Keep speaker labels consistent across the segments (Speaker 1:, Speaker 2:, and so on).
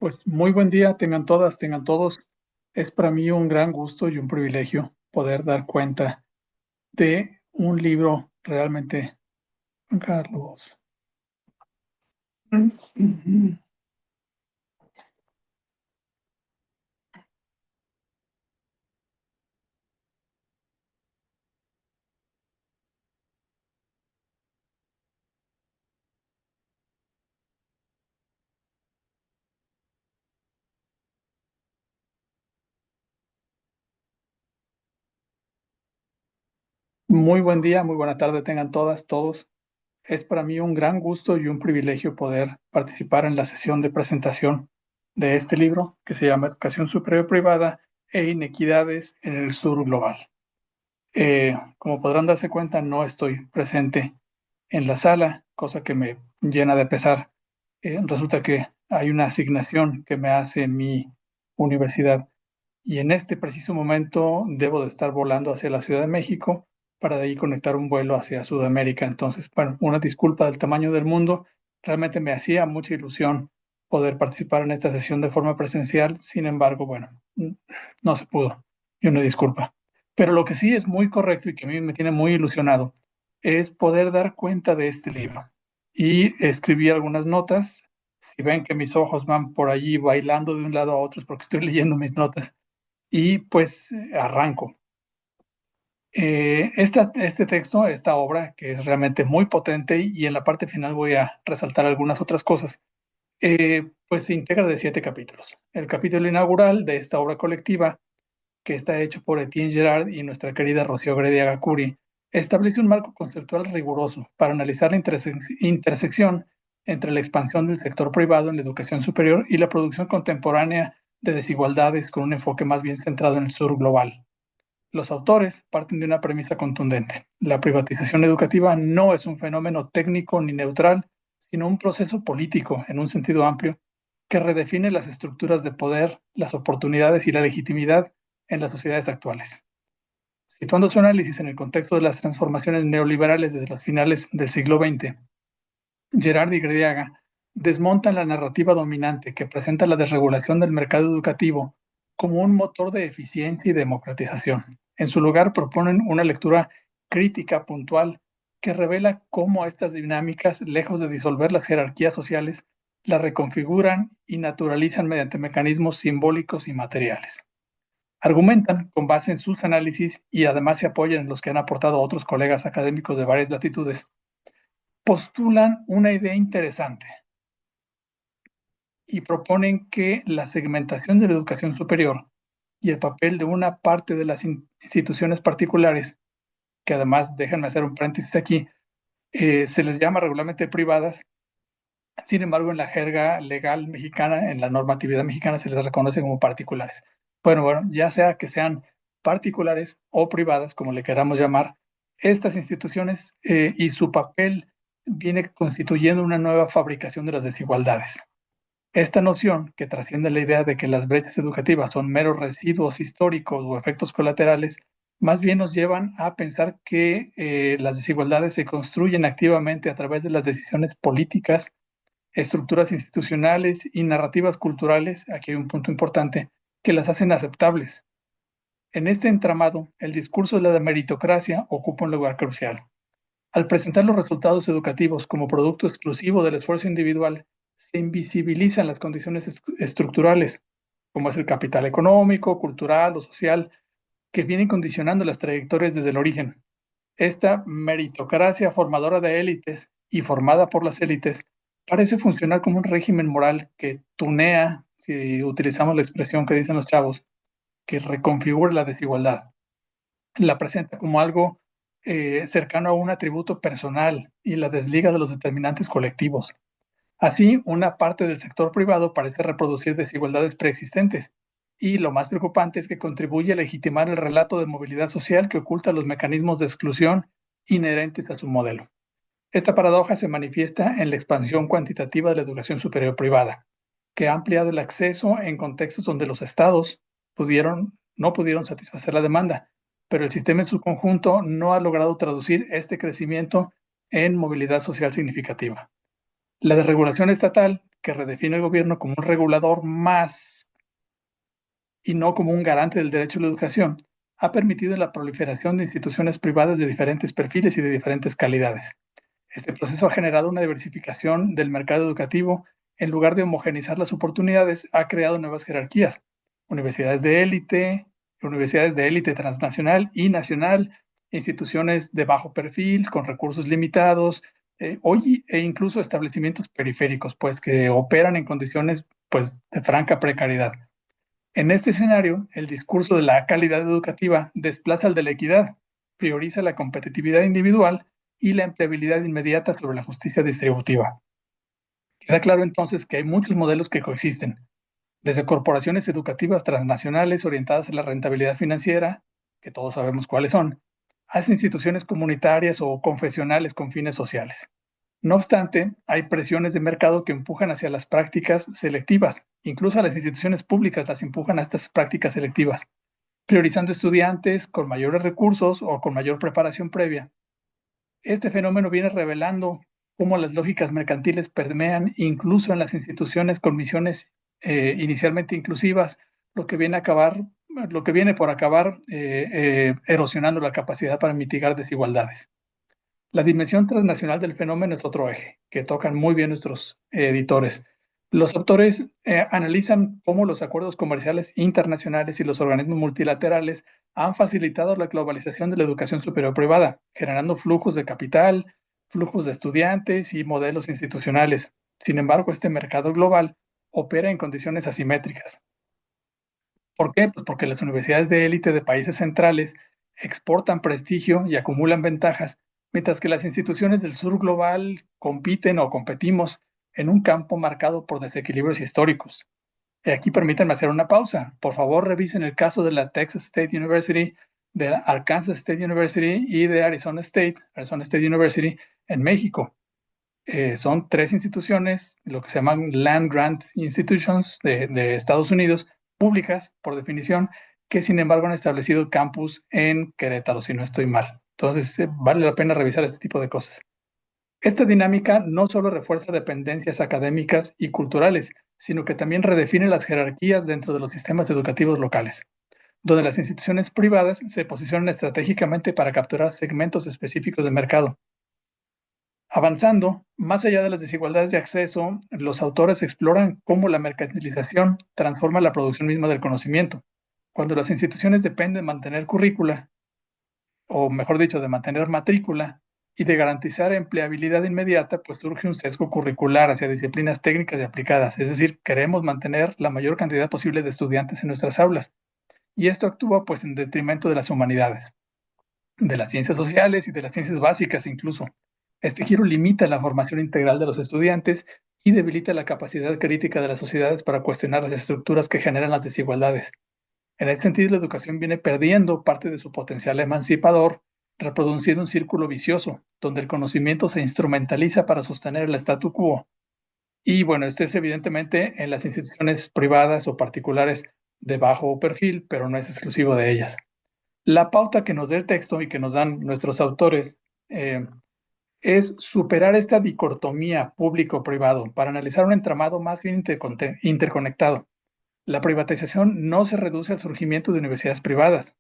Speaker 1: Pues muy buen día, tengan todas, tengan todos. Es para mí un gran gusto y un privilegio poder dar cuenta de un libro realmente, Juan Carlos. Muy buen día, muy buena tarde, tengan todas, todos. Es para mí un gran gusto y un privilegio poder participar en la sesión de presentación de este libro que se llama Educación Superior Privada e Inequidades en el Sur Global. Como podrán darse cuenta, no estoy presente en la sala, cosa que me llena de pesar. Resulta que hay una asignación que me hace mi universidad y en este preciso momento debo de estar volando hacia la Ciudad de México para de ahí conectar un vuelo hacia Sudamérica. Entonces, bueno, una disculpa del tamaño del mundo. Realmente me hacía mucha ilusión poder participar en esta sesión de forma presencial. Sin embargo, bueno, no se pudo. Y una disculpa. Pero lo que sí es muy correcto y que a mí me tiene muy ilusionado es poder dar cuenta de este libro. Y escribí algunas notas. Si ven que mis ojos van por allí bailando de un lado a otro es porque estoy leyendo mis notas. Y pues arranco. Este texto, esta obra, que es realmente muy potente y en la parte final voy a resaltar algunas otras cosas, pues se integra de 7 capítulos. El capítulo inaugural de esta obra colectiva, que está hecho por Etienne Gerard y nuestra querida Rocío Grediaga Curi, establece un marco conceptual riguroso para analizar la intersección entre la expansión del sector privado en la educación superior y la producción contemporánea de desigualdades con un enfoque más bien centrado en el sur global. Los autores parten de una premisa contundente: la privatización educativa no es un fenómeno técnico ni neutral, sino un proceso político, en un sentido amplio, que redefine las estructuras de poder, las oportunidades y la legitimidad en las sociedades actuales. Situando su análisis en el contexto de las transformaciones neoliberales desde los finales del siglo XX, Gerard y Grediaga desmontan la narrativa dominante que presenta la desregulación del mercado educativo como un motor de eficiencia y democratización. En su lugar, proponen una lectura crítica puntual que revela cómo estas dinámicas, lejos de disolver las jerarquías sociales, las reconfiguran y naturalizan mediante mecanismos simbólicos y materiales. Argumentan, con base en sus análisis y además se apoyan en los que han aportado otros colegas académicos de varias latitudes, postulan una idea interesante y proponen que la segmentación de la educación superior y el papel de una parte de las instituciones particulares, que además, déjenme hacer un paréntesis aquí, se les llama regularmente privadas. Sin embargo, en la jerga legal mexicana, en la normatividad mexicana, se les reconoce como particulares. Bueno, ya sea que sean particulares o privadas, como le queramos llamar, estas instituciones y su papel viene constituyendo una nueva fabricación de las desigualdades. Esta noción, que trasciende la idea de que las brechas educativas son meros residuos históricos o efectos colaterales, más bien nos llevan a pensar que las desigualdades se construyen activamente a través de las decisiones políticas, estructuras institucionales y narrativas culturales, aquí hay un punto importante, que las hacen aceptables. En este entramado, el discurso de la meritocracia ocupa un lugar crucial. Al presentar los resultados educativos como producto exclusivo del esfuerzo individual, se invisibilizan las condiciones estructurales, como es el capital económico, cultural o social, que vienen condicionando las trayectorias desde el origen. Esta meritocracia formadora de élites y formada por las élites parece funcionar como un régimen moral que tunea, si utilizamos la expresión que dicen los chavos, que reconfigura la desigualdad. La presenta como algo cercano a un atributo personal y la desliga de los determinantes colectivos. Así, una parte del sector privado parece reproducir desigualdades preexistentes y lo más preocupante es que contribuye a legitimar el relato de movilidad social que oculta los mecanismos de exclusión inherentes a su modelo. Esta paradoja se manifiesta en la expansión cuantitativa de la educación superior privada, que ha ampliado el acceso en contextos donde los estados no pudieron satisfacer la demanda, pero el sistema en su conjunto no ha logrado traducir este crecimiento en movilidad social significativa. La desregulación estatal que redefine el gobierno como un regulador más y no como un garante del derecho a la educación, ha permitido la proliferación de instituciones privadas de diferentes perfiles y de diferentes calidades. Este proceso ha generado una diversificación del mercado educativo. En lugar de homogenizar las oportunidades, ha creado nuevas jerarquías. Universidades de élite transnacional y nacional, instituciones de bajo perfil, con recursos limitados, hoy e incluso establecimientos periféricos, pues que operan en condiciones pues, de franca precariedad. En este escenario, el discurso de la calidad educativa desplaza al de la equidad, prioriza la competitividad individual y la empleabilidad inmediata sobre la justicia distributiva. Queda claro entonces que hay muchos modelos que coexisten, desde corporaciones educativas transnacionales orientadas a la rentabilidad financiera, que todos sabemos cuáles son, hasta instituciones comunitarias o confesionales con fines sociales. No obstante, hay presiones de mercado que empujan hacia las prácticas selectivas. Incluso a las instituciones públicas las empujan a estas prácticas selectivas, priorizando estudiantes con mayores recursos o con mayor preparación previa. Este fenómeno viene revelando cómo las lógicas mercantiles permean incluso en las instituciones con misiones inicialmente inclusivas, lo que viene, a acabar, lo que viene por acabar erosionando la capacidad para mitigar desigualdades. La dimensión transnacional del fenómeno es otro eje que tocan muy bien nuestros editores. Los autores analizan cómo los acuerdos comerciales internacionales y los organismos multilaterales han facilitado la globalización de la educación superior privada, generando flujos de capital, flujos de estudiantes y modelos institucionales. Sin embargo, este mercado global opera en condiciones asimétricas. ¿Por qué? Pues porque las universidades de élite de países centrales exportan prestigio y acumulan ventajas, mientras que las instituciones del sur global compiten o competimos en un campo marcado por desequilibrios históricos. Y aquí permítanme hacer una pausa. Por favor, revisen el caso de la Texas State University, de la Arkansas State University y de Arizona State University en México. Son tres instituciones, lo que se llaman Land Grant Institutions de Estados Unidos, públicas por definición, que sin embargo han establecido campus en Querétaro, si no estoy mal. Entonces, vale la pena revisar este tipo de cosas. Esta dinámica no solo refuerza dependencias académicas y culturales, sino que también redefine las jerarquías dentro de los sistemas educativos locales, donde las instituciones privadas se posicionan estratégicamente para capturar segmentos específicos de mercado. Avanzando, más allá de las desigualdades de acceso, los autores exploran cómo la mercantilización transforma la producción misma del conocimiento. Cuando las instituciones dependen de mantener currícula, o mejor dicho, de mantener matrícula y de garantizar empleabilidad inmediata, pues surge un sesgo curricular hacia disciplinas técnicas y aplicadas. Es decir, queremos mantener la mayor cantidad posible de estudiantes en nuestras aulas. Y esto actúa pues en detrimento de las humanidades, de las ciencias sociales y de las ciencias básicas incluso. Este giro limita la formación integral de los estudiantes y debilita la capacidad crítica de las sociedades para cuestionar las estructuras que generan las desigualdades. En este sentido, la educación viene perdiendo parte de su potencial emancipador, reproduciendo un círculo vicioso, donde el conocimiento se instrumentaliza para sostener el statu quo. Y bueno, esto es evidentemente en las instituciones privadas o particulares de bajo perfil, pero no es exclusivo de ellas. La pauta que nos da el texto y que nos dan nuestros autores es superar esta dicotomía público-privado para analizar un entramado más bien interconectado. La privatización no se reduce al surgimiento de universidades privadas,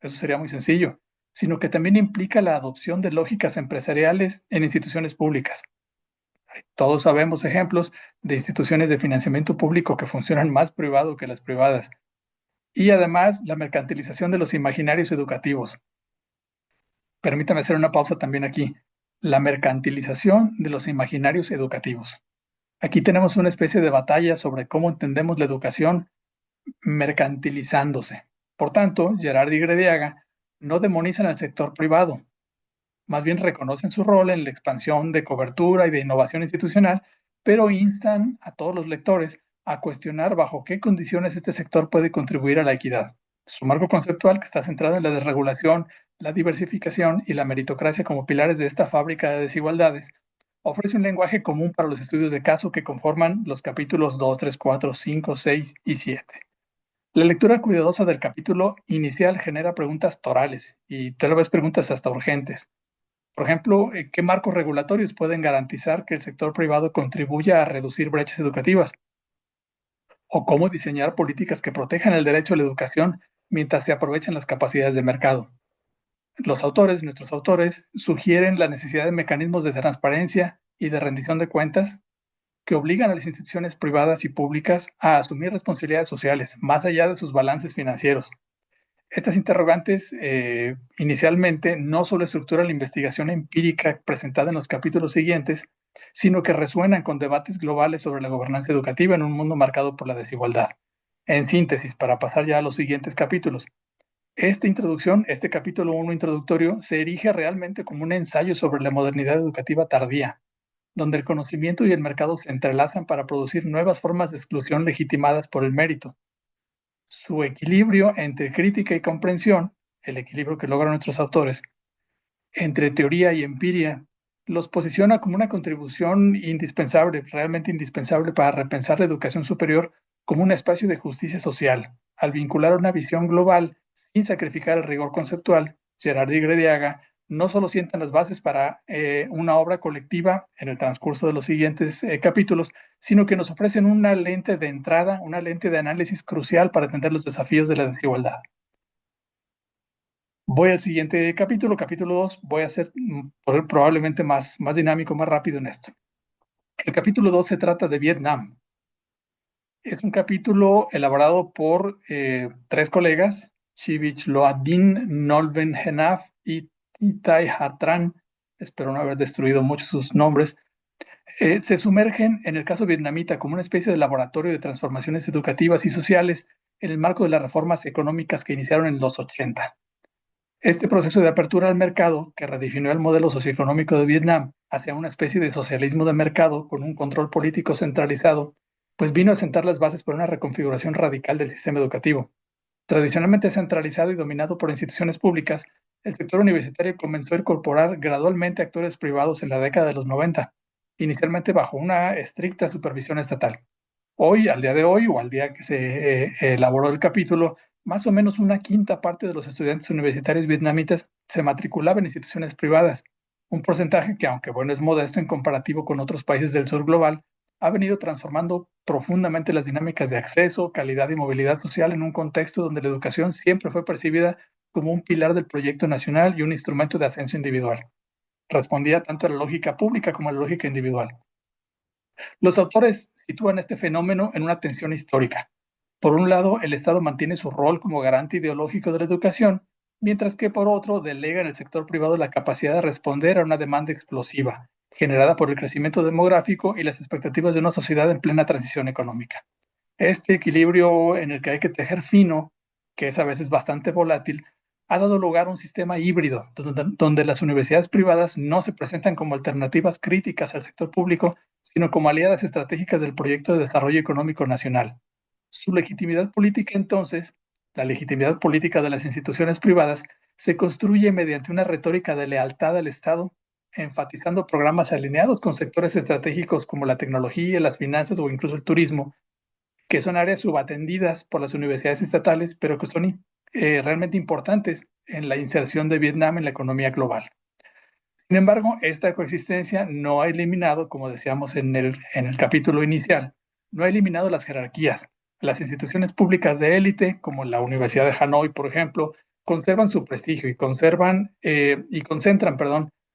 Speaker 1: eso sería muy sencillo, sino que también implica la adopción de lógicas empresariales en instituciones públicas. Todos sabemos ejemplos de instituciones de financiamiento público que funcionan más privado que las privadas. Y además, la mercantilización de los imaginarios educativos. Permítame hacer una pausa también aquí. La mercantilización de los imaginarios educativos. Aquí tenemos una especie de batalla sobre cómo entendemos la educación mercantilizándose. Por tanto, Gerard y Grediaga no demonizan al sector privado, más bien reconocen su rol en la expansión de cobertura y de innovación institucional, pero instan a todos los lectores a cuestionar bajo qué condiciones este sector puede contribuir a la equidad. Su marco conceptual, que está centrado en la desregulación, la diversificación y la meritocracia como pilares de esta fábrica de desigualdades, ofrece un lenguaje común para los estudios de caso que conforman los capítulos 2, 3, 4, 5, 6 y 7. La lectura cuidadosa del capítulo inicial genera preguntas torales y tal vez preguntas hasta urgentes. Por ejemplo, ¿qué marcos regulatorios pueden garantizar que el sector privado contribuya a reducir brechas educativas? ¿O cómo diseñar políticas que protejan el derecho a la educación mientras se aprovechan las capacidades de mercado? Nuestros autores, sugieren la necesidad de mecanismos de transparencia y de rendición de cuentas que obligan a las instituciones privadas y públicas a asumir responsabilidades sociales más allá de sus balances financieros. Estas interrogantes inicialmente no solo estructuran la investigación empírica presentada en los capítulos siguientes, sino que resuenan con debates globales sobre la gobernanza educativa en un mundo marcado por la desigualdad. En síntesis, para pasar ya a los siguientes capítulos, esta introducción, este capítulo 1 introductorio, se erige realmente como un ensayo sobre la modernidad educativa tardía, donde el conocimiento y el mercado se entrelazan para producir nuevas formas de exclusión legitimadas por el mérito. Su equilibrio entre crítica y comprensión, el equilibrio que logran nuestros autores, entre teoría y empiria, los posiciona como una contribución indispensable, realmente indispensable para repensar la educación superior como un espacio de justicia social, al vincular una visión global sin sacrificar el rigor conceptual. Gerard y Grediaga no solo sientan las bases para una obra colectiva en el transcurso de los siguientes capítulos, sino que nos ofrecen una lente de entrada, una lente de análisis crucial para atender los desafíos de la desigualdad. Voy al siguiente capítulo, capítulo 2, voy a ser probablemente más dinámico, más rápido en esto. El capítulo 2 se trata de Vietnam. Es un capítulo elaborado por tres colegas, Chivich Loadin, Nolven Henaf y Titai Hatran, espero no haber destruido mucho sus nombres. Se sumergen en el caso vietnamita como una especie de laboratorio de transformaciones educativas y sociales en el marco de las reformas económicas que iniciaron en los 80. Este proceso de apertura al mercado, que redefinió el modelo socioeconómico de Vietnam hacia una especie de socialismo de mercado con un control político centralizado, pues vino a sentar las bases para una reconfiguración radical del sistema educativo. Tradicionalmente centralizado y dominado por instituciones públicas, el sector universitario comenzó a incorporar gradualmente actores privados en la década de los 90, inicialmente bajo una estricta supervisión estatal. Hoy, al día de hoy, o al día que se elaboró el capítulo, más o menos una quinta parte de los estudiantes universitarios vietnamitas se matriculaba en instituciones privadas, un porcentaje que, aunque bueno, es modesto en comparativo con otros países del sur global, ha venido transformando profundamente las dinámicas de acceso, calidad y movilidad social en un contexto donde la educación siempre fue percibida como un pilar del proyecto nacional y un instrumento de ascenso individual. Respondía tanto a la lógica pública como a la lógica individual. Los autores sitúan este fenómeno en una tensión histórica. Por un lado, el Estado mantiene su rol como garante ideológico de la educación, mientras que por otro delega en el sector privado la capacidad de responder a una demanda explosiva, generada por el crecimiento demográfico y las expectativas de una sociedad en plena transición económica. Este equilibrio en el que hay que tejer fino, que es a veces bastante volátil, ha dado lugar a un sistema híbrido, donde las universidades privadas no se presentan como alternativas críticas al sector público, sino como aliadas estratégicas del proyecto de desarrollo económico nacional. Su legitimidad política, entonces, la legitimidad política de las instituciones privadas, se construye mediante una retórica de lealtad al Estado, enfatizando programas alineados con sectores estratégicos como la tecnología, las finanzas o incluso el turismo, que son áreas subatendidas por las universidades estatales, pero que son realmente importantes en la inserción de Vietnam en la economía global. Sin embargo, esta coexistencia no ha eliminado, como decíamos en el capítulo inicial, no ha eliminado las jerarquías. Las instituciones públicas de élite, como la Universidad de Hanoi, por ejemplo, conservan su prestigio y concentran,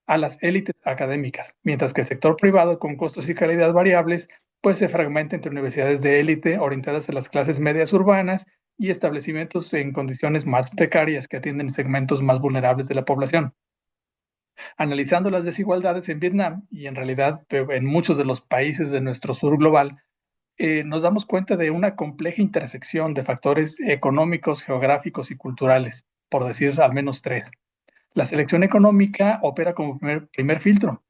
Speaker 1: a las élites académicas, mientras que el sector privado, con costos y calidad variables, pues se fragmenta entre universidades de élite orientadas a las clases medias urbanas y establecimientos en condiciones más precarias que atienden segmentos más vulnerables de la población. Analizando las desigualdades en Vietnam y en realidad en muchos de los países de nuestro sur global, nos damos cuenta de una compleja intersección de factores económicos, geográficos y culturales, por decir al menos tres. La selección económica opera como primer filtro.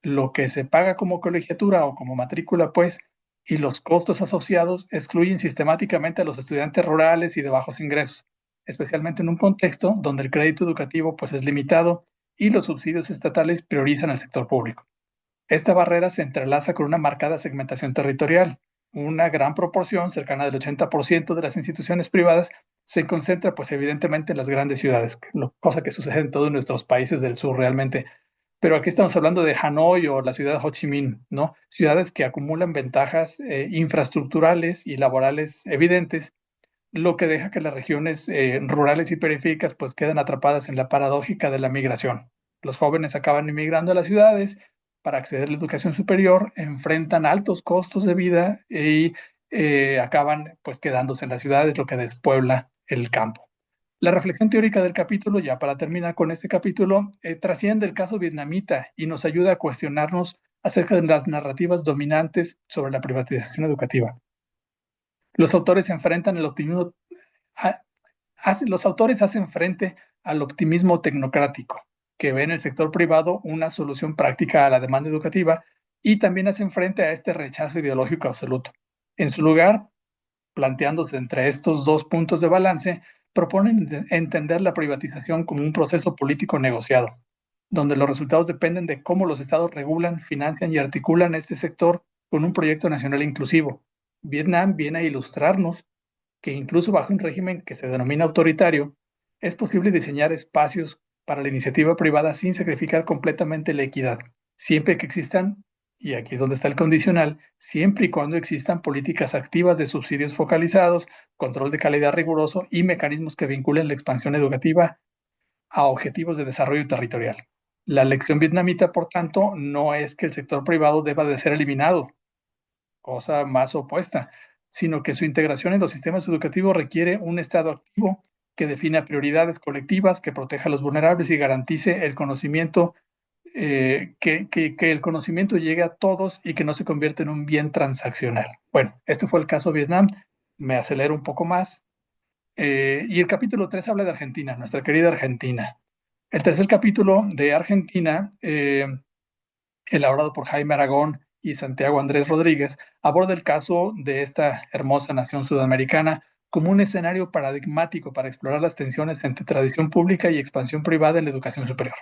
Speaker 1: Lo que se paga como colegiatura o como matrícula, pues, y los costos asociados excluyen sistemáticamente a los estudiantes rurales y de bajos ingresos, especialmente en un contexto donde el crédito educativo pues, es limitado y los subsidios estatales priorizan al sector público. Esta barrera se entrelaza con una marcada segmentación territorial. Una gran proporción, cercana del 80% de las instituciones privadas, se concentra pues evidentemente en las grandes ciudades, cosa que sucede en todos nuestros países del sur realmente. Pero aquí estamos hablando de Hanoi o la ciudad de Ho Chi Minh, ¿no? Ciudades que acumulan ventajas infraestructurales y laborales evidentes, lo que deja que las regiones rurales y periféricas pues quedan atrapadas en la paradójica de la migración. Los jóvenes acaban emigrando a las ciudades para acceder a la educación superior, enfrentan altos costos de vida y acaban pues quedándose en las ciudades, lo que despuebla el campo. La reflexión teórica del capítulo, ya para terminar con este capítulo, trasciende el caso vietnamita y nos ayuda a cuestionarnos acerca de las narrativas dominantes sobre la privatización educativa. Los autores se enfrentan al optimismo, los autores hacen frente al optimismo tecnocrático, que ve en el sector privado una solución práctica a la demanda educativa, y también hacen frente a este rechazo ideológico absoluto. En su lugar, planteándose entre estos dos puntos de balance, proponen entender la privatización como un proceso político negociado, donde los resultados dependen de cómo los estados regulan, financian y articulan este sector con un proyecto nacional inclusivo. Vietnam viene a ilustrarnos que incluso bajo un régimen que se denomina autoritario, es posible diseñar espacios para la iniciativa privada sin sacrificar completamente la equidad, siempre que existan, y aquí es donde está el condicional, siempre y cuando existan políticas activas de subsidios focalizados, control de calidad riguroso y mecanismos que vinculen la expansión educativa a objetivos de desarrollo territorial. La lección vietnamita, por tanto, no es que el sector privado deba de ser eliminado, cosa más opuesta, sino que su integración en los sistemas educativos requiere un Estado activo que defina prioridades colectivas, que proteja a los vulnerables y garantice el conocimiento, que el conocimiento llegue a todos y que no se convierta en un bien transaccional. Bueno, este fue el caso de Vietnam, me acelero un poco más. Y el capítulo 3 habla de Argentina, nuestra querida Argentina. El tercer capítulo de Argentina, elaborado por Jaime Aragón y Santiago Andrés Rodríguez, aborda el caso de esta hermosa nación sudamericana como un escenario paradigmático para explorar las tensiones entre tradición pública y expansión privada en la educación superior.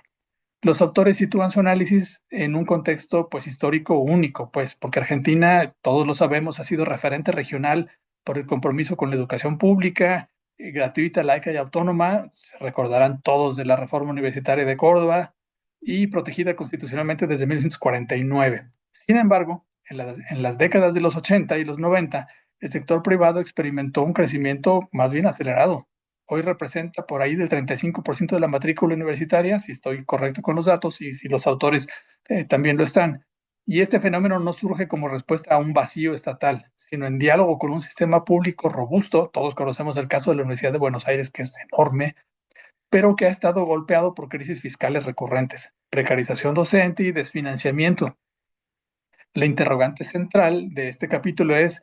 Speaker 1: Los autores sitúan su análisis en un contexto pues histórico único, pues porque Argentina, todos lo sabemos, ha sido referente regional por el compromiso con la educación pública, gratuita, laica y autónoma. Se recordarán todos de la reforma universitaria de Córdoba y protegida constitucionalmente desde 1949. Sin embargo, en las décadas de los 80 y los 90, el sector privado experimentó un crecimiento más bien acelerado. Hoy representa por ahí del 35% de la matrícula universitaria, si estoy correcto con los datos y si los autores también lo están. Y este fenómeno no surge como respuesta a un vacío estatal, sino en diálogo con un sistema público robusto. Todos conocemos el caso de la Universidad de Buenos Aires, que es enorme, pero que ha estado golpeado por crisis fiscales recurrentes, precarización docente y desfinanciamiento. La interrogante central de este capítulo es: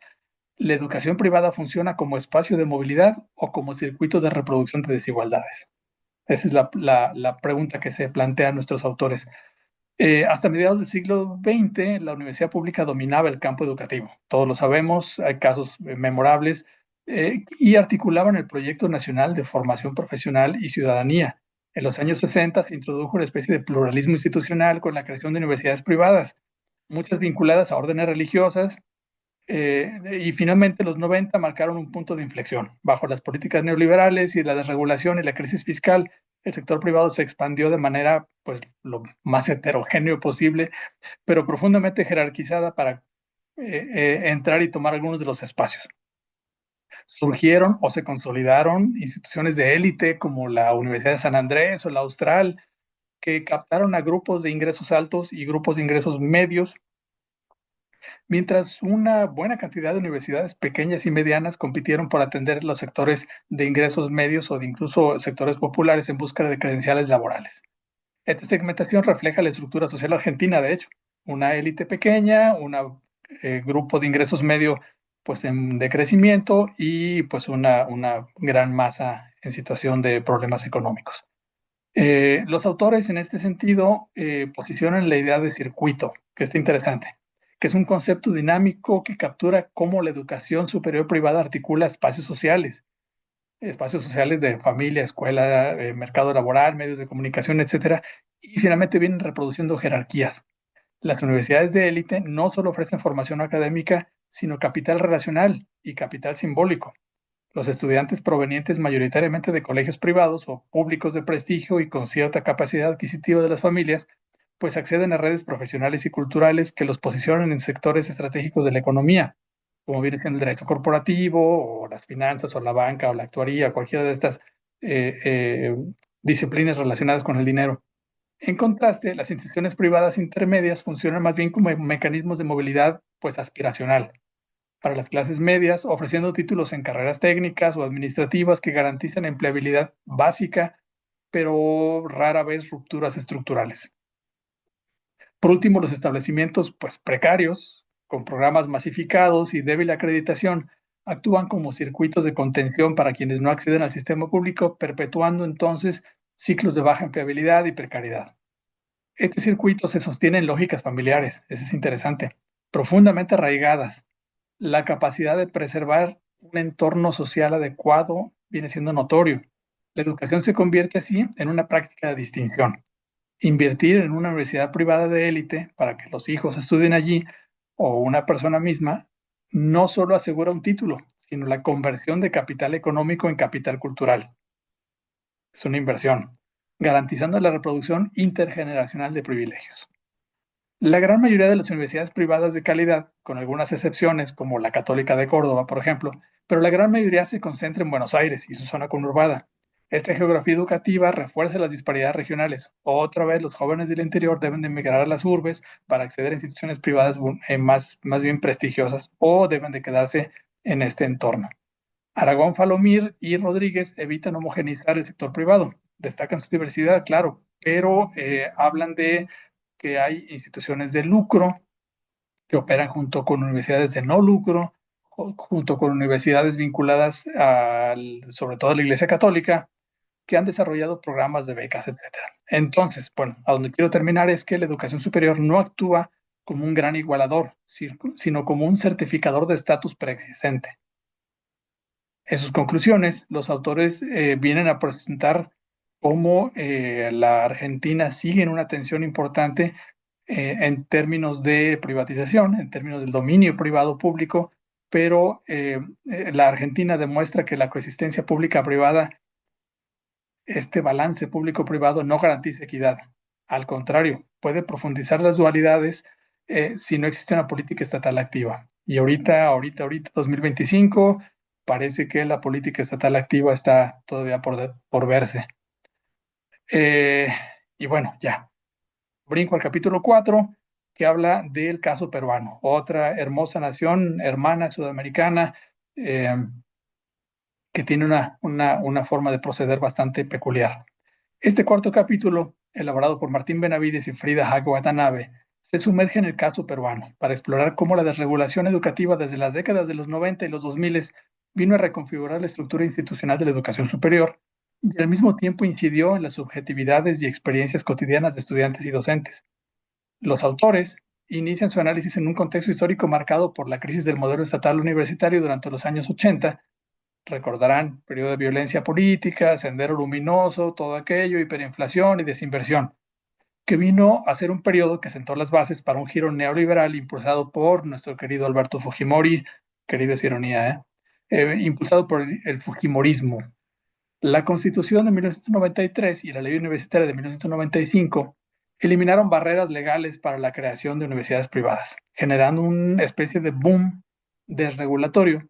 Speaker 1: ¿la educación privada funciona como espacio de movilidad o como circuito de reproducción de desigualdades? Esa es la pregunta que se plantean nuestros autores. Hasta mediados del siglo XX, la universidad pública dominaba el campo educativo. Todos lo sabemos, hay casos memorables, y articulaban el Proyecto Nacional de Formación Profesional y Ciudadanía. En los años 60 se introdujo una especie de pluralismo institucional con la creación de universidades privadas, muchas vinculadas a órdenes religiosas, y finalmente los 90 marcaron un punto de inflexión. Bajo las políticas neoliberales y la desregulación y la crisis fiscal, el sector privado se expandió de manera pues lo más heterogéneo posible, pero profundamente jerarquizada para entrar y tomar algunos de los espacios. Surgieron o se consolidaron instituciones de élite como la Universidad de San Andrés o la Austral, que captaron a grupos de ingresos altos y grupos de ingresos medios, mientras una buena cantidad de universidades pequeñas y medianas compitieron por atender los sectores de ingresos medios o de incluso sectores populares en busca de credenciales laborales. Esta segmentación refleja la estructura social argentina, de hecho, una élite pequeña, un grupo de ingresos medio pues en decrecimiento y pues una gran masa en situación de problemas económicos. Los autores en este sentido posicionan la idea de circuito, que está interesante, que es un concepto dinámico que captura cómo la educación superior privada articula espacios sociales de familia, escuela, mercado laboral, medios de comunicación, etcétera, y finalmente vienen reproduciendo jerarquías. Las universidades de élite no solo ofrecen formación académica, sino capital relacional y capital simbólico. Los estudiantes provenientes mayoritariamente de colegios privados o públicos de prestigio y con cierta capacidad adquisitiva de las familias pues acceden a redes profesionales y culturales que los posicionan en sectores estratégicos de la economía, como viene siendo el derecho corporativo, o las finanzas, o la banca, o la actuaría, cualquiera de estas eh, eh, disciplinas relacionadas con el dinero. En contraste, las instituciones privadas intermedias funcionan más bien como mecanismos de movilidad, pues aspiracional, para las clases medias, ofreciendo títulos en carreras técnicas o administrativas que garantizan empleabilidad básica, pero rara vez rupturas estructurales. Por último, los establecimientos pues, precarios, con programas masificados y débil acreditación, actúan como circuitos de contención para quienes no acceden al sistema público, perpetuando entonces ciclos de baja empleabilidad y precariedad. Este circuito se sostiene en lógicas familiares, eso es interesante, profundamente arraigadas. La capacidad de preservar un entorno social adecuado viene siendo notorio. La educación se convierte así en una práctica de distinción. Invertir en una universidad privada de élite para que los hijos estudien allí o una persona misma no solo asegura un título, sino la conversión de capital económico en capital cultural. Es una inversión, garantizando la reproducción intergeneracional de privilegios. La gran mayoría de las universidades privadas de calidad, con algunas excepciones, como la Católica de Córdoba, por ejemplo, pero la gran mayoría se concentra en Buenos Aires y su zona conurbada. Esta geografía educativa refuerza las disparidades regionales. Otra vez, los jóvenes del interior deben de emigrar a las urbes para acceder a instituciones privadas más bien prestigiosas, o deben de quedarse en este entorno. Aragón, Falomir y Rodríguez evitan homogeneizar el sector privado. Destacan su diversidad, claro, pero hablan de que hay instituciones de lucro que operan junto con universidades de no lucro, junto con universidades vinculadas sobre todo a la Iglesia Católica, que han desarrollado programas de becas, etcétera. Entonces, bueno, a donde quiero terminar es que la educación superior no actúa como un gran igualador, sino como un certificador de estatus preexistente. En sus conclusiones, los autores vienen a presentar cómo la Argentina sigue en una tensión importante en términos de privatización, en términos del dominio privado público, pero la Argentina demuestra que la coexistencia pública-privada, este balance público-privado no garantiza equidad. Al contrario, puede profundizar las dualidades si no existe una política estatal activa. Y ahorita, 2025, parece que la política estatal activa está todavía por verse. Eh, y bueno, ya, brinco al capítulo 4, que habla del caso peruano, otra hermosa nación, hermana sudamericana, eh, que tiene una forma de proceder bastante peculiar. Este cuarto capítulo, elaborado por Martín Benavides y Frida Hack Watanabe, se sumerge en el caso peruano para explorar cómo la desregulación educativa desde las décadas de los 90 y los 2000 vino a reconfigurar la estructura institucional de la educación superior y al mismo tiempo incidió en las subjetividades y experiencias cotidianas de estudiantes y docentes. Los autores inician su análisis en un contexto histórico marcado por la crisis del modelo estatal universitario durante los años 80. Recordarán, periodo de violencia política, sendero luminoso, todo aquello, hiperinflación y desinversión, que vino a ser un periodo que sentó las bases para un giro neoliberal impulsado por nuestro querido Alberto Fujimori, querido es ironía, impulsado por el Fujimorismo. La Constitución de 1993 y la Ley Universitaria de 1995 eliminaron barreras legales para la creación de universidades privadas, generando una especie de boom desregulatorio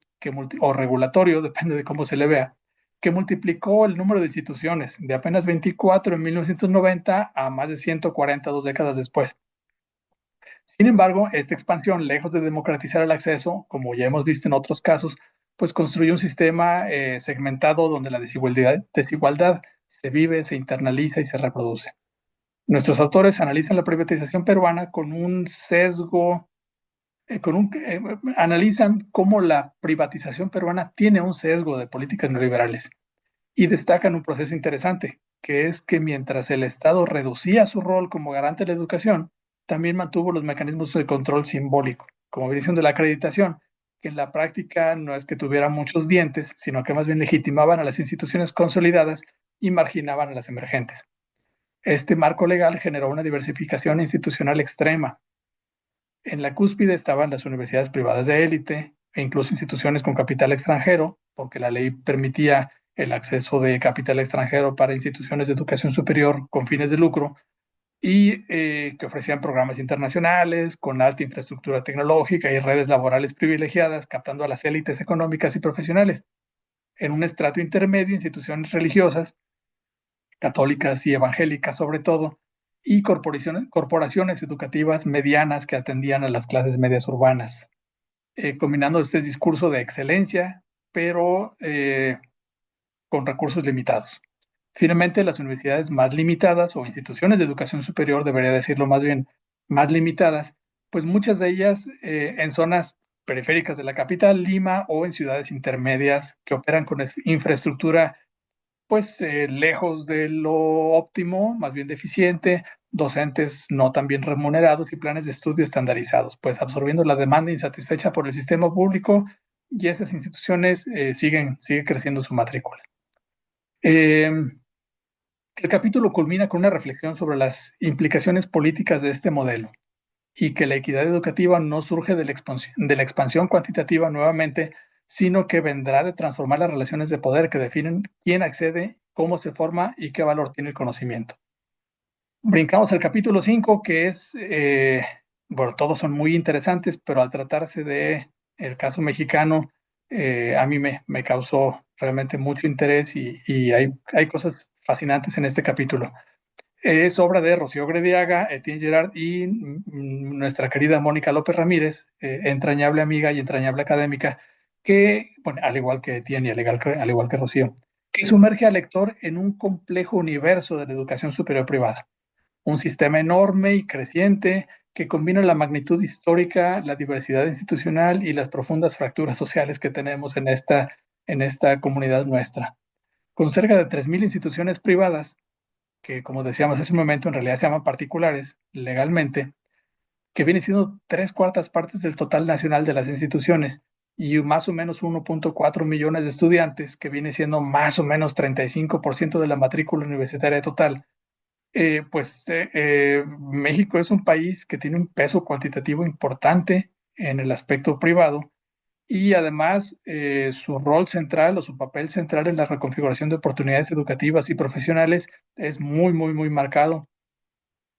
Speaker 1: o regulatorio, depende de cómo se le vea, que multiplicó el número de instituciones de apenas 24 en 1990 a más de 140 2 décadas después. Sin embargo, esta expansión, lejos de democratizar el acceso, como ya hemos visto en otros casos, pues construye un sistema segmentado donde la desigualdad se vive, se internaliza y se reproduce. Nuestros autores analizan la privatización peruana con un sesgo, analizan cómo la privatización peruana tiene un sesgo de políticas neoliberales y destacan un proceso interesante, que es que mientras el Estado reducía su rol como garante de la educación, también mantuvo los mecanismos de control simbólico, como visión de la acreditación, que en la práctica no es que tuvieran muchos dientes, sino que más bien legitimaban a las instituciones consolidadas y marginaban a las emergentes. Este marco legal generó una diversificación institucional extrema. En la cúspide estaban las universidades privadas de élite e incluso instituciones con capital extranjero, porque la ley permitía el acceso de capital extranjero para instituciones de educación superior con fines de lucro, y que ofrecían programas internacionales con alta infraestructura tecnológica y redes laborales privilegiadas, captando a las élites económicas y profesionales. En un estrato intermedio, instituciones religiosas, católicas y evangélicas sobre todo, y corporaciones educativas medianas que atendían a las clases medias urbanas, combinando este discurso de excelencia, pero con recursos limitados. Finalmente, las universidades más limitadas o instituciones de educación superior, debería decirlo más bien, más limitadas, pues muchas de ellas en zonas periféricas de la capital, Lima, o en ciudades intermedias que operan con infraestructura pues lejos de lo óptimo, más bien deficiente, docentes no tan bien remunerados y planes de estudio estandarizados, pues absorbiendo la demanda insatisfecha por el sistema público, y esas instituciones sigue creciendo su matrícula. Eh, el capítulo culmina con una reflexión sobre las implicaciones políticas de este modelo y que la equidad educativa no surge de la expansión cuantitativa nuevamente, sino que vendrá de transformar las relaciones de poder que definen quién accede, cómo se forma y qué valor tiene el conocimiento. Brincamos al capítulo 5, que es, bueno, todos son muy interesantes, pero al tratarse de el caso mexicano, a mí me causó realmente mucho interés y hay cosas fascinantes en este capítulo. Es obra de Rocío Grediaga, Etienne Gerard y nuestra querida Mónica López Ramírez, entrañable amiga y entrañable académica, que, bueno, al igual que Etienne y al igual que Rocío, que sumerge al lector en un complejo universo de la educación superior privada, un sistema enorme y creciente que combina la magnitud histórica, la diversidad institucional y las profundas fracturas sociales que tenemos en esta comunidad nuestra. Con cerca de 3.000 instituciones privadas, que como decíamos hace un momento, en realidad se llaman particulares legalmente, que viene siendo 3/4 partes del total nacional de las instituciones y más o menos 1.4 millones de estudiantes, que viene siendo más o menos 35% de la matrícula universitaria total. México es un país que tiene un peso cuantitativo importante en el aspecto privado, y además su rol central o su papel central en la reconfiguración de oportunidades educativas y profesionales es muy, muy, muy marcado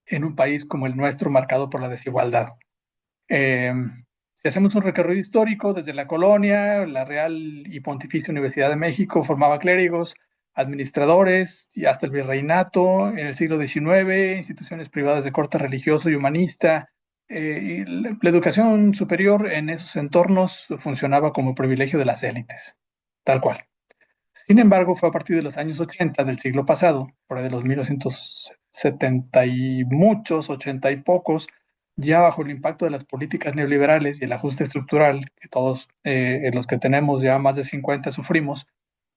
Speaker 1: en un país como el nuestro, marcado por la desigualdad. Eh, si hacemos un recorrido histórico, desde la colonia, la Real y Pontificia Universidad de México formaba clérigos, administradores, y hasta el virreinato, en el siglo XIX, instituciones privadas de corte religioso y humanista. Y la educación superior en esos entornos funcionaba como privilegio de las élites, tal cual. Sin embargo, fue a partir de los años 80 del siglo pasado, por ahí de los 1970 y muchos, 80 y pocos, ya bajo el impacto de las políticas neoliberales y el ajuste estructural que todos los que tenemos ya más de 50 sufrimos,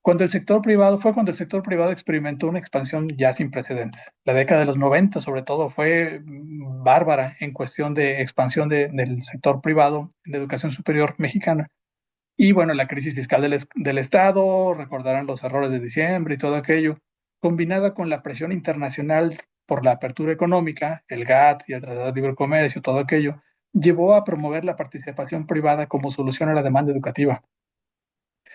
Speaker 1: cuando el sector privado experimentó una expansión ya sin precedentes. La década de los 90, sobre todo, fue bárbara en cuestión de expansión del sector privado en la educación superior mexicana. Y bueno, la crisis fiscal del Estado, recordarán los errores de diciembre y todo aquello, combinada con la presión internacional por la apertura económica, el GATT y el Tratado de Libre Comercio, todo aquello, llevó a promover la participación privada como solución a la demanda educativa.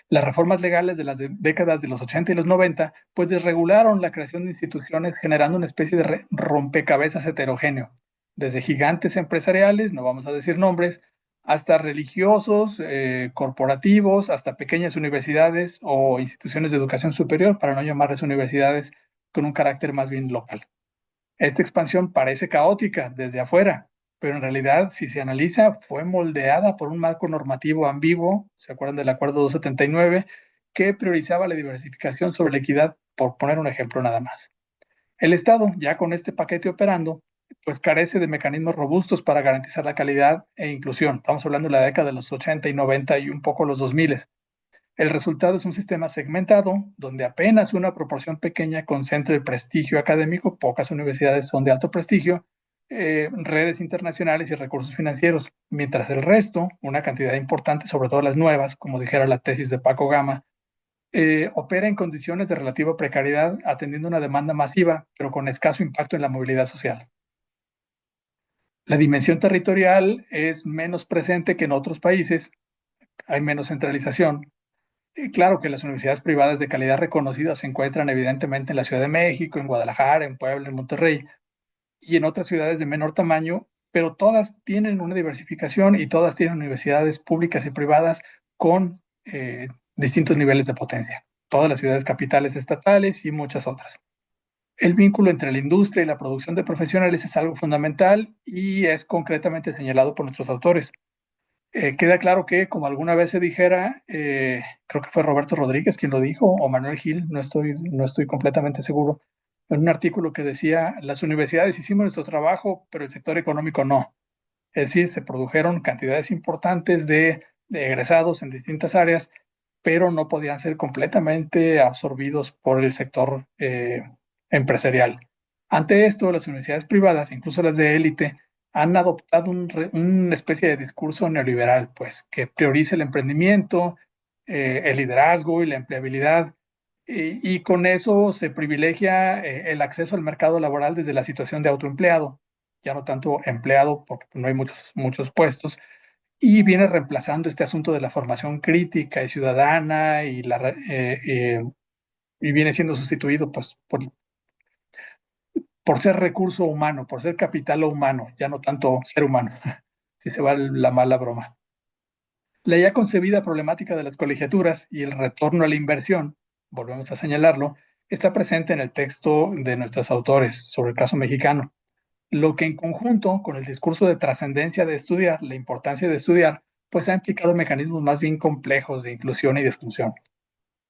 Speaker 1: Las reformas legales de las décadas de los 80 y los 90, pues desregularon la creación de instituciones, generando una especie de rompecabezas heterogéneo, desde gigantes empresariales, no vamos a decir nombres, hasta religiosos, corporativos, hasta pequeñas universidades o instituciones de educación superior, para no llamarles universidades, con un carácter más bien local. Esta expansión parece caótica desde afuera, pero en realidad, si se analiza, fue moldeada por un marco normativo ambiguo, ¿se acuerdan del Acuerdo 279?, que priorizaba la diversificación sobre la equidad, por poner un ejemplo nada más. El Estado, ya con este paquete operando, pues carece de mecanismos robustos para garantizar la calidad e inclusión. Estamos hablando de la década de los 80 y 90 y un poco los 2000. El resultado es un sistema segmentado, donde apenas una proporción pequeña concentra el prestigio académico, pocas universidades son de alto prestigio, redes internacionales y recursos financieros, mientras el resto, una cantidad importante, sobre todo las nuevas, como dijera la tesis de Paco Gama, opera en condiciones de relativa precariedad, atendiendo una demanda masiva, pero con escaso impacto en la movilidad social. La dimensión territorial es menos presente que en otros países, hay menos centralización. Claro que las universidades privadas de calidad reconocidas se encuentran evidentemente en la Ciudad de México, en Guadalajara, en Puebla, en Monterrey, y en otras ciudades de menor tamaño, pero todas tienen una diversificación y todas tienen universidades públicas y privadas con distintos niveles de potencia. Todas las ciudades capitales estatales y muchas otras. El vínculo entre la industria y la producción de profesionales es algo fundamental y es concretamente señalado por nuestros autores. Queda claro que, como alguna vez se dijera, creo que fue Roberto Rodríguez quien lo dijo, o Manuel Gil, no estoy completamente seguro, en un artículo que decía, las universidades hicimos nuestro trabajo, pero el sector económico no. Es decir, se produjeron cantidades importantes de egresados en distintas áreas, pero no podían ser completamente absorbidos por el sector empresarial. Ante esto, las universidades privadas, incluso las de élite, han adoptado una especie de discurso neoliberal, pues, que prioriza el emprendimiento, el liderazgo y la empleabilidad, y con eso se privilegia el acceso al mercado laboral desde la situación de autoempleado, ya no tanto empleado, porque no hay muchos puestos, y viene reemplazando este asunto de la formación crítica y ciudadana y viene siendo sustituido pues, por ser recurso humano, por ser capital humano, ya no tanto ser humano, si se va la mala broma. La ya concebida problemática de las colegiaturas y el retorno a la inversión, volvemos a señalarlo, está presente en el texto de nuestros autores sobre el caso mexicano, lo que en conjunto con el discurso de trascendencia de estudiar, la importancia de estudiar, pues ha implicado mecanismos más bien complejos de inclusión y de exclusión.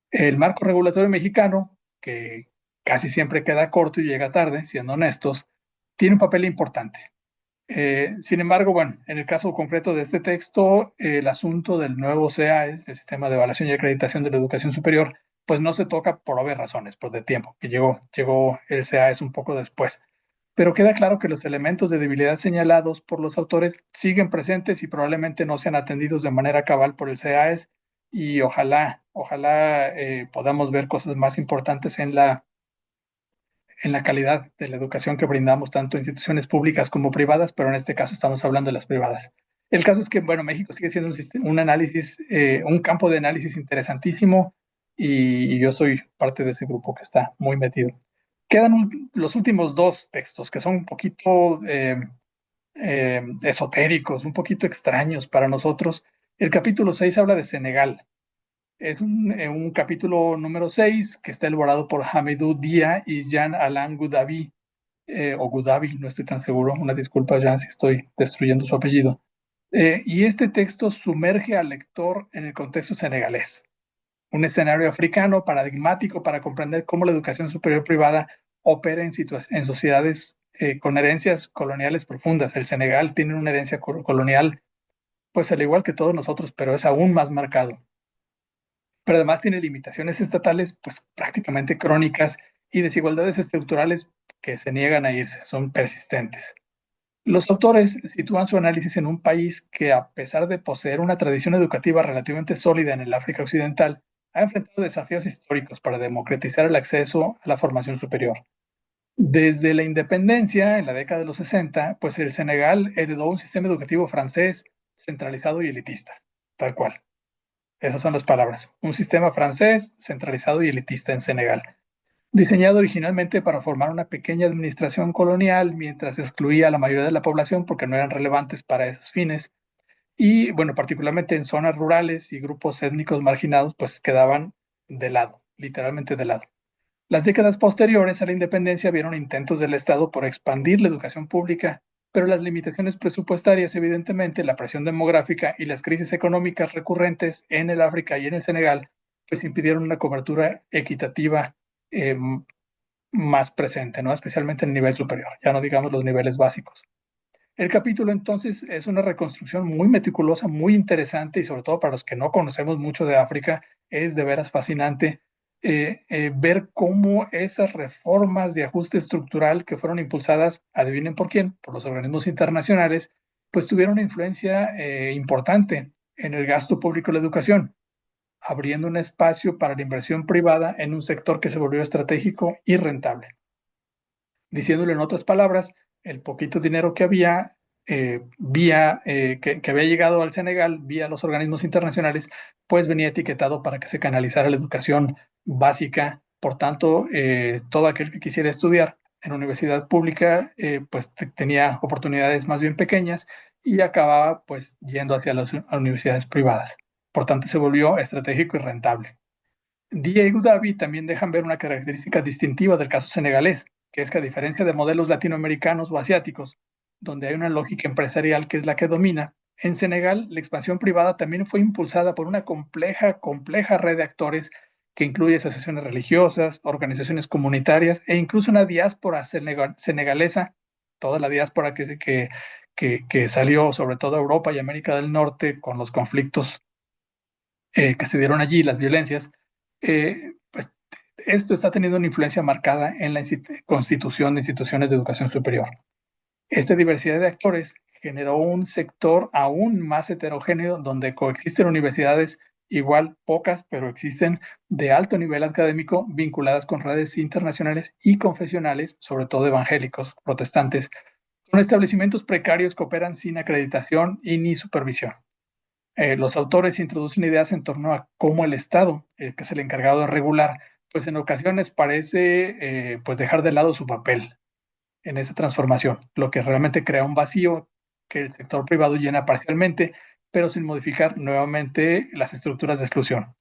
Speaker 1: El marco regulatorio mexicano, que casi siempre queda corto y llega tarde, siendo honestos, tiene un papel importante. Sin embargo, bueno, en el caso concreto de este texto, el asunto del nuevo CEAE, el Sistema de Evaluación y Acreditación de la Educación Superior, pues no se toca por obvias razones, por de tiempo, que llegó el CEAE un poco después. Pero queda claro que los elementos de debilidad señalados por los autores siguen presentes y probablemente no sean atendidos de manera cabal por el CEAES y ojalá podamos ver cosas más importantes en la calidad de la educación que brindamos, tanto instituciones públicas como privadas, pero en este caso estamos hablando de las privadas. El caso es que, bueno, México sigue siendo un análisis, un campo de análisis interesantísimo y yo soy parte de ese grupo que está muy metido. Quedan los últimos dos textos que son un poquito esotéricos, un poquito extraños para nosotros. El capítulo 6 habla de Senegal. Es un capítulo número 6 que está elaborado por Hamidou Dia y Jean Alain Goudabi, o Goudabi, no estoy tan seguro. Una disculpa, Jean, si estoy destruyendo su apellido. Y este texto sumerge al lector en el contexto senegalés, un escenario africano paradigmático para comprender cómo la educación superior privada opera en sociedades con herencias coloniales profundas. El Senegal tiene una herencia colonial, pues al igual que todos nosotros, pero es aún más marcado. Pero además tiene limitaciones estatales, pues prácticamente crónicas y desigualdades estructurales que se niegan a irse, son persistentes. Los autores sitúan su análisis en un país que, a pesar de poseer una tradición educativa relativamente sólida en el África Occidental, ha enfrentado desafíos históricos para democratizar el acceso a la formación superior. Desde la independencia, en la década de los 60, pues el Senegal heredó un sistema educativo francés centralizado y elitista, tal cual. Esas son las palabras. Un sistema francés centralizado y elitista en Senegal, diseñado originalmente para formar una pequeña administración colonial mientras excluía a la mayoría de la población porque no eran relevantes para esos fines. Y bueno, particularmente en zonas rurales y grupos étnicos marginados, pues quedaban de lado, literalmente de lado. Las décadas posteriores a la independencia vieron intentos del Estado por expandir la educación pública, pero las limitaciones presupuestarias, evidentemente, la presión demográfica y las crisis económicas recurrentes en el África y en el Senegal, pues impidieron una cobertura equitativa eh, más presente, ¿no? Especialmente en el nivel superior, ya no digamos los niveles básicos. El capítulo entonces es una reconstrucción muy meticulosa, muy interesante y sobre todo para los que no conocemos mucho de África, es de veras fascinante ver cómo esas reformas de ajuste estructural que fueron impulsadas, adivinen por quién, por los organismos internacionales, pues tuvieron una influencia importante en el gasto público de la educación, abriendo un espacio para la inversión privada en un sector que se volvió estratégico y rentable. Diciéndolo en otras palabras, el poquito dinero que había que había llegado al Senegal vía los organismos internacionales, pues venía etiquetado para que se canalizara la educación básica. Por tanto, todo aquel que quisiera estudiar en universidad pública, pues tenía oportunidades más bien pequeñas y acababa pues yendo hacia las universidades privadas. Por tanto, se volvió estratégico y rentable. Dia y Gudavi también dejan ver una característica distintiva del caso senegalés, que es que a diferencia de modelos latinoamericanos o asiáticos, donde hay una lógica empresarial que es la que domina, en Senegal la expansión privada también fue impulsada por una compleja red de actores que incluye asociaciones religiosas, organizaciones comunitarias e incluso una diáspora senegalesa, toda la diáspora que salió sobre todo a Europa y América del Norte con los conflictos que se dieron allí, las violencias, pues esto está teniendo una influencia marcada en la constitución de instituciones de educación superior. Esta diversidad de actores generó un sector aún más heterogéneo donde coexisten universidades igual pocas, pero existen de alto nivel académico vinculadas con redes internacionales y confesionales, sobre todo evangélicos, protestantes, con establecimientos precarios que operan sin acreditación y ni supervisión. Los autores introducen ideas en torno a cómo el Estado, que es el encargado de regular, pues en ocasiones parece pues dejar de lado su papel en esa transformación, lo que realmente crea un vacío que el sector privado llena parcialmente, pero sin modificar nuevamente las estructuras de exclusión.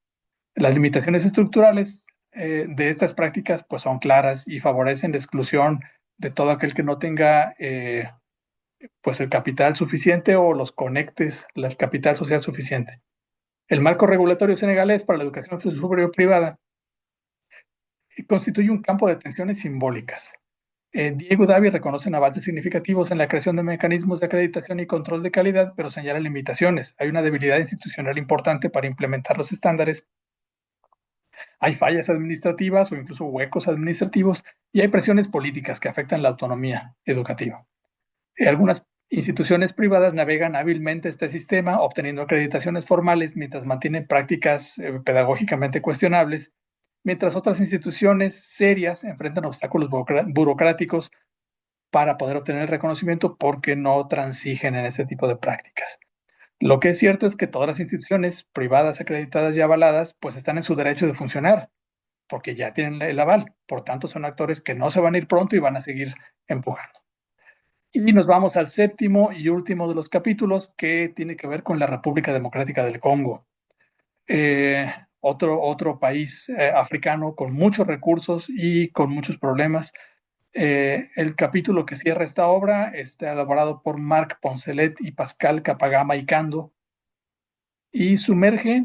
Speaker 1: Las limitaciones estructurales de estas prácticas pues son claras y favorecen la exclusión de todo aquel que no tenga pues el capital suficiente o los conectes, el capital social suficiente. El marco regulatorio senegalés para la educación superior privada constituye un campo de tensiones simbólicas. Diego Davi reconocen avances significativos en la creación de mecanismos de acreditación y control de calidad, pero señalan limitaciones. Hay una debilidad institucional importante para implementar los estándares, hay fallas administrativas o incluso huecos administrativos y hay presiones políticas que afectan la autonomía educativa. Algunas instituciones privadas navegan hábilmente este sistema, obteniendo acreditaciones formales mientras mantienen prácticas pedagógicamente cuestionables, mientras otras instituciones serias enfrentan obstáculos burocráticos para poder obtener el reconocimiento porque no transigen en este tipo de prácticas. Lo que es cierto es que todas las instituciones privadas acreditadas y avaladas pues están en su derecho de funcionar porque ya tienen el aval. Por tanto, son actores que no se van a ir pronto y van a seguir empujando. Y nos vamos al séptimo y último de los capítulos que tiene que ver con la República Democrática del Congo. Otro país africano con muchos recursos y con muchos problemas. El capítulo que cierra esta obra está elaborado por Marc Poncelet y Pascal Capagama Icando y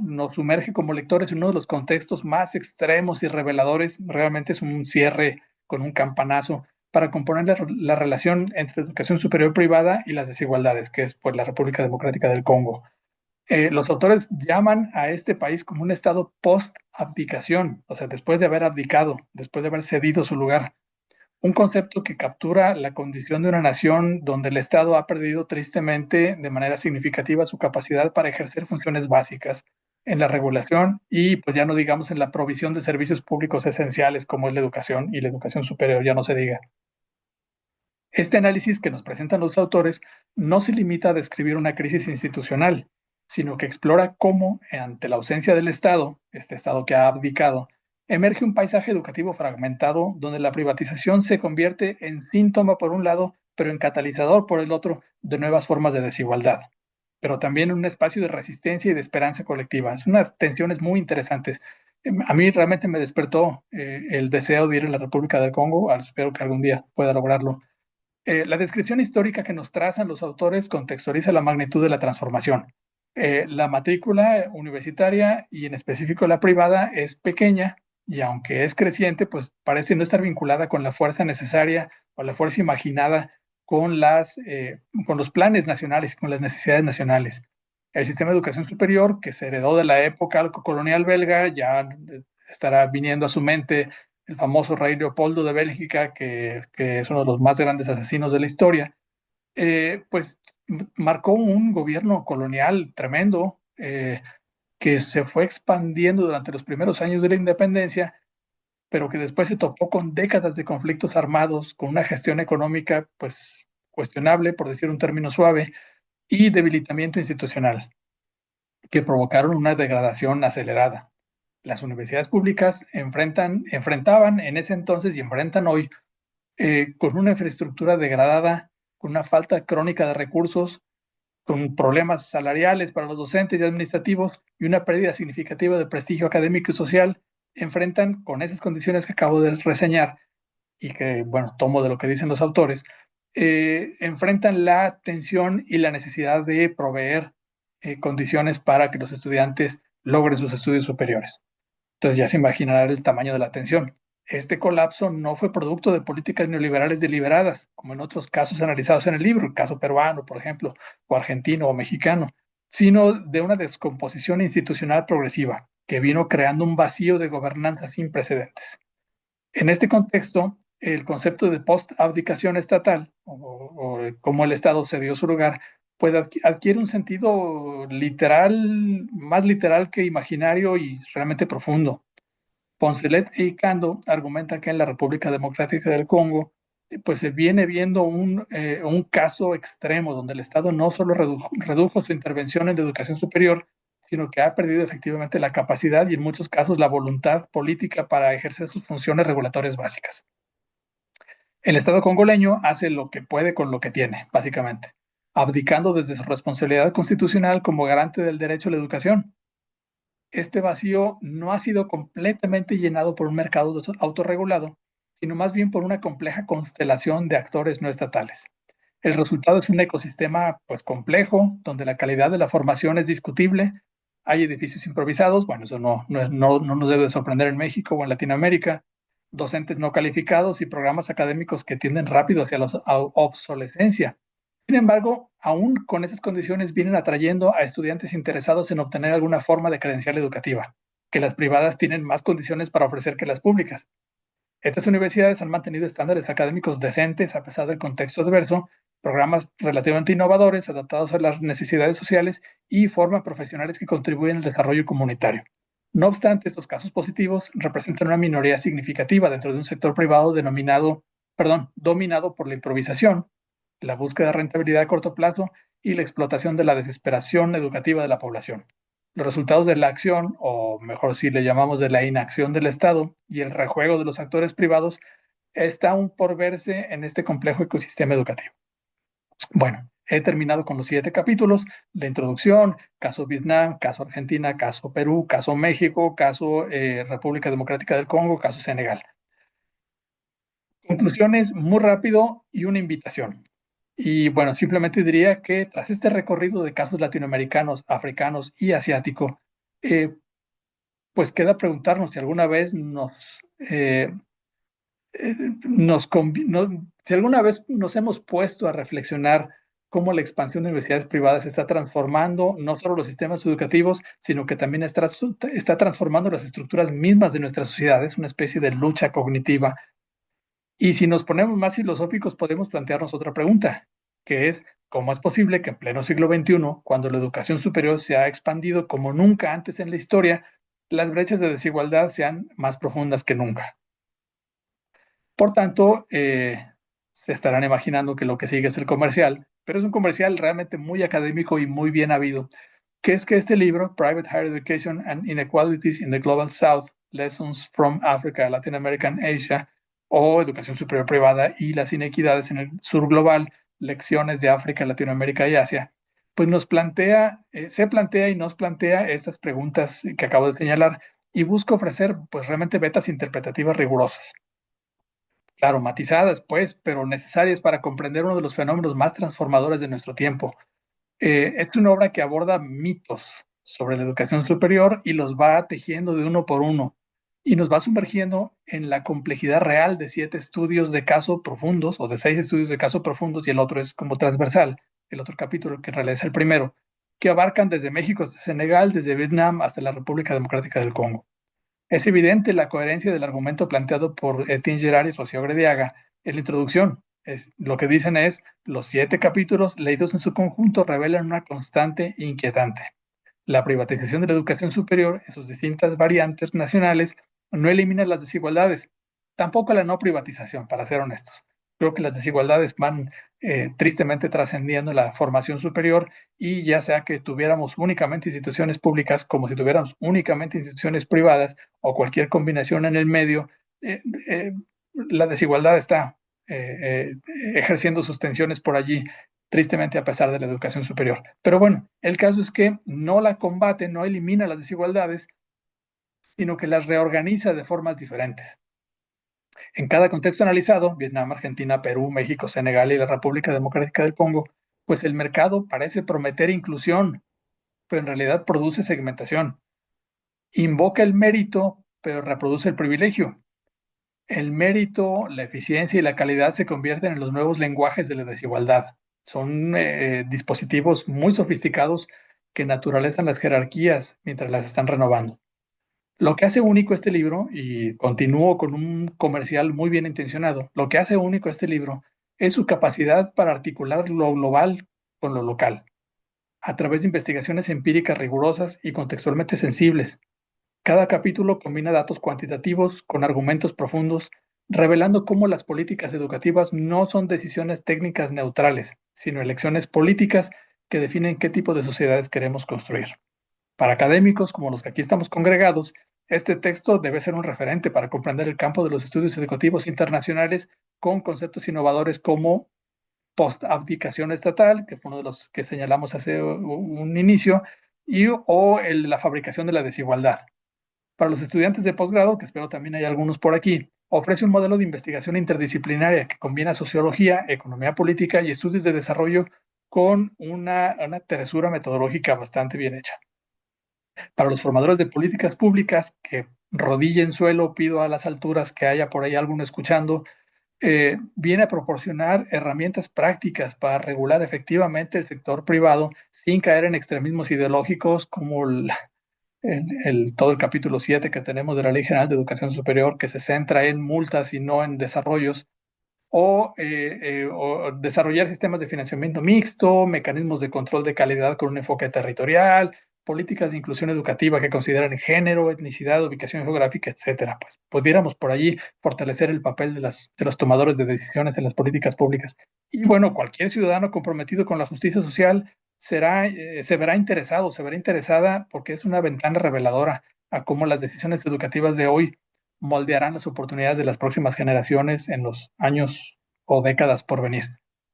Speaker 1: nos sumerge como lectores en uno de los contextos más extremos y reveladores. Realmente es un cierre con un campanazo para componer la relación entre educación superior privada y las desigualdades, que es pues, la República Democrática del Congo. Los autores llaman a este país como un estado post-abdicación, o sea, después de haber abdicado, después de haber cedido su lugar, un concepto que captura la condición de una nación donde el Estado ha perdido tristemente de manera significativa su capacidad para ejercer funciones básicas en la regulación y pues ya no digamos en la provisión de servicios públicos esenciales como es la educación y la educación superior, ya no se diga. Este análisis que nos presentan los autores no se limita a describir una crisis institucional, sino que explora cómo, ante la ausencia del Estado, este Estado que ha abdicado, emerge un paisaje educativo fragmentado donde la privatización se convierte en síntoma por un lado, pero en catalizador por el otro de nuevas formas de desigualdad, pero también en un espacio de resistencia y de esperanza colectiva. Es unas tensiones muy interesantes. A mí realmente me despertó el deseo de ir a la República del Congo, espero que algún día pueda lograrlo. La descripción histórica que nos trazan los autores contextualiza la magnitud de la transformación. La matrícula universitaria y en específico la privada es pequeña y aunque es creciente, pues parece no estar vinculada con la fuerza necesaria o la fuerza imaginada con los planes nacionales y con las necesidades nacionales. El sistema de educación superior que se heredó de la época colonial belga ya estará viniendo a su mente el famoso rey Leopoldo de Bélgica, que es uno de los más grandes asesinos de la historia, pues marcó un gobierno colonial tremendo que se fue expandiendo durante los primeros años de la independencia, pero que después se topó con décadas de conflictos armados, con una gestión económica pues cuestionable, por decir un término suave, y debilitamiento institucional, que provocaron una degradación acelerada. Las universidades públicas enfrentaban en ese entonces y enfrentan hoy con una infraestructura degradada, con una falta crónica de recursos, con problemas salariales para los docentes y administrativos y una pérdida significativa de prestigio académico y social, enfrentan con esas condiciones que acabo de reseñar y que, bueno, tomo de lo que dicen los autores, enfrentan la tensión y la necesidad de proveer condiciones para que los estudiantes logren sus estudios superiores. Entonces ya se imaginará el tamaño de la tensión. Este colapso no fue producto de políticas neoliberales deliberadas, como en otros casos analizados en el libro, el caso peruano, por ejemplo, o argentino o mexicano, sino de una descomposición institucional progresiva que vino creando un vacío de gobernanza sin precedentes. En este contexto, el concepto de post-abdicación estatal, o cómo el Estado cedió su lugar, puede adquiere un sentido literal, más literal que imaginario y realmente profundo. Poncelet e Icando argumentan que en la República Democrática del Congo pues se viene viendo un caso extremo donde el Estado no solo redujo su intervención en la educación superior, sino que ha perdido efectivamente la capacidad y en muchos casos la voluntad política para ejercer sus funciones regulatorias básicas. El Estado congoleño hace lo que puede con lo que tiene, básicamente, abdicando desde su responsabilidad constitucional como garante del derecho a la educación. Este vacío no ha sido completamente llenado por un mercado autorregulado, sino más bien por una compleja constelación de actores no estatales. El resultado es un ecosistema pues complejo, donde la calidad de la formación es discutible. Hay edificios improvisados, bueno, eso no nos debe de sorprender en México o en Latinoamérica, docentes no calificados y programas académicos que tienden rápido hacia la obsolescencia. Sin embargo, aún con esas condiciones vienen atrayendo a estudiantes interesados en obtener alguna forma de credencial educativa, que las privadas tienen más condiciones para ofrecer que las públicas. Estas universidades han mantenido estándares académicos decentes a pesar del contexto adverso, programas relativamente innovadores, adaptados a las necesidades sociales y forman profesionales que contribuyen al desarrollo comunitario. No obstante, estos casos positivos representan una minoría significativa dentro de un sector privado dominado por la improvisación, la búsqueda de rentabilidad a corto plazo y la explotación de la desesperación educativa de la población. Los resultados de la acción, o mejor si le llamamos de la inacción del Estado y el rejuego de los actores privados, está aún por verse en este complejo ecosistema educativo. Bueno, he terminado con los 7 capítulos, la introducción, caso Vietnam, caso Argentina, caso Perú, caso México, caso República Democrática del Congo, caso Senegal. Conclusiones muy rápido y una invitación. Y bueno, simplemente diría que tras este recorrido de casos latinoamericanos, africanos y asiáticos, pues queda preguntarnos si alguna vez si alguna vez nos hemos puesto a reflexionar cómo la expansión de universidades privadas está transformando no solo los sistemas educativos, sino que también está transformando las estructuras mismas de nuestras sociedades, una especie de lucha cognitiva. Y si nos ponemos más filosóficos, podemos plantearnos otra pregunta, que es, ¿cómo es posible que en pleno siglo XXI, cuando la educación superior se ha expandido como nunca antes en la historia, las brechas de desigualdad sean más profundas que nunca? Por tanto, se estarán imaginando que lo que sigue es el comercial, pero es un comercial realmente muy académico y muy bien habido, que es que este libro, Private Higher Education and Inequalities in the Global South, Lessons from Africa, Latin America and Asia, o Educación Superior Privada y las Inequidades en el Sur Global, Lecciones de África, Latinoamérica y Asia, pues se plantea y nos plantea estas preguntas que acabo de señalar y busca ofrecer pues realmente vetas interpretativas rigurosas. Claro, matizadas, pues, pero necesarias para comprender uno de los fenómenos más transformadores de nuestro tiempo. Es una obra que aborda mitos sobre la educación superior y los va tejiendo de uno por uno y nos va sumergiendo en la complejidad real de 7 estudios de caso profundos o de 6 estudios de caso profundos y el otro es como transversal, el otro capítulo que en realidad es el primero, que abarcan desde México hasta Senegal, desde Vietnam hasta la República Democrática del Congo. Es evidente la coherencia del argumento planteado por Etienne Girard y Rocío Grediaga en la introducción. Lo que dicen es, los 7 capítulos leídos en su conjunto revelan una constante e inquietante. La privatización de la educación superior en sus distintas variantes nacionales no elimina las desigualdades, tampoco la no privatización, para ser honestos. Creo que las desigualdades van tristemente trascendiendo la formación superior y ya sea que tuviéramos únicamente instituciones públicas como si tuviéramos únicamente instituciones privadas o cualquier combinación en el medio, eh, eh, la desigualdad está. ejerciendo sus tensiones por allí, tristemente a pesar de la educación superior. Pero bueno, el caso es que no la combate, no elimina las desigualdades, sino que las reorganiza de formas diferentes. En cada contexto analizado, Vietnam, Argentina, Perú, México, Senegal y la República Democrática del Congo, pues el mercado parece prometer inclusión, pero en realidad produce segmentación. Invoca el mérito, pero reproduce el privilegio. El mérito, la eficiencia y la calidad se convierten en los nuevos lenguajes de la desigualdad. Son dispositivos muy sofisticados que naturalizan las jerarquías mientras las están renovando. Lo que hace único este libro, y continúo con un comercial muy bien intencionado, lo que hace único este libro es su capacidad para articular lo global con lo local, a través de investigaciones empíricas rigurosas y contextualmente sensibles. Cada capítulo combina datos cuantitativos con argumentos profundos, revelando cómo las políticas educativas no son decisiones técnicas neutrales, sino elecciones políticas que definen qué tipo de sociedades queremos construir. Para académicos como los que aquí estamos congregados, este texto debe ser un referente para comprender el campo de los estudios educativos internacionales con conceptos innovadores como post-abdicación estatal, que fue uno de los que señalamos hace un inicio, la fabricación de la desigualdad. Para los estudiantes de posgrado, que espero también hay algunos por aquí, ofrece un modelo de investigación interdisciplinaria que combina sociología, economía política y estudios de desarrollo con una tersura metodológica bastante bien hecha. Para los formadores de políticas públicas, que rodilla en suelo, pido a las alturas que haya por ahí alguno escuchando, viene a proporcionar herramientas prácticas para regular efectivamente el sector privado sin caer en extremismos ideológicos como todo el capítulo 7 que tenemos de la Ley General de Educación Superior, que se centra en multas y no en desarrollos, o desarrollar sistemas de financiamiento mixto, mecanismos de control de calidad con un enfoque territorial, políticas de inclusión educativa que consideran género, etnicidad, ubicación geográfica, etcétera. Pues pudiéramos por allí fortalecer el papel de los tomadores de decisiones en las políticas públicas. Y bueno, cualquier ciudadano comprometido con la justicia social se verá interesado, se verá interesada porque es una ventana reveladora a cómo las decisiones educativas de hoy moldearán las oportunidades de las próximas generaciones en los años o décadas por venir.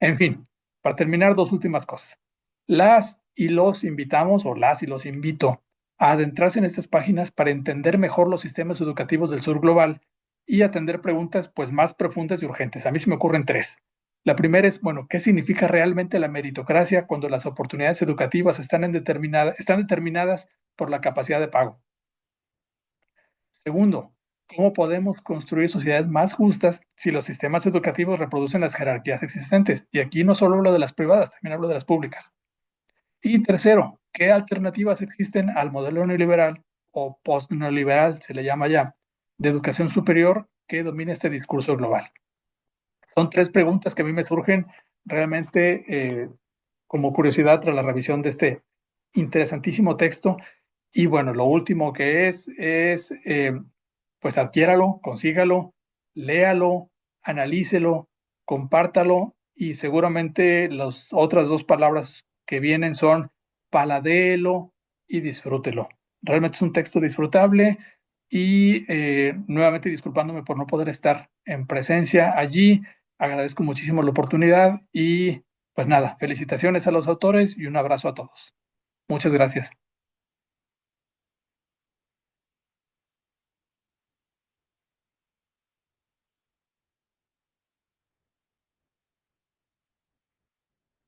Speaker 1: En fin, para terminar, dos últimas cosas. Las y los invitamos, o las y los invito, a adentrarse en estas páginas para entender mejor los sistemas educativos del sur global y atender preguntas pues más profundas y urgentes. A mí se me ocurren tres. La primera es, bueno, ¿qué significa realmente la meritocracia cuando las oportunidades educativas están determinadas por la capacidad de pago? Segundo, ¿cómo podemos construir sociedades más justas si los sistemas educativos reproducen las jerarquías existentes? Y aquí no solo hablo de las privadas, también hablo de las públicas. Y tercero, ¿qué alternativas existen al modelo neoliberal o post-neoliberal, se le llama ya, de educación superior que domina este discurso global? Son tres preguntas que a mí me surgen realmente como curiosidad tras la revisión de este interesantísimo texto. Y bueno, lo último que pues adquiéralo, consígalo, léalo, analícelo, compártalo y seguramente las otras dos palabras que vienen son paladéelo y disfrútelo. Realmente es un texto disfrutable y nuevamente disculpándome por no poder estar en presencia allí, agradezco muchísimo la oportunidad y pues nada, felicitaciones a los autores y un abrazo a todos. Muchas gracias.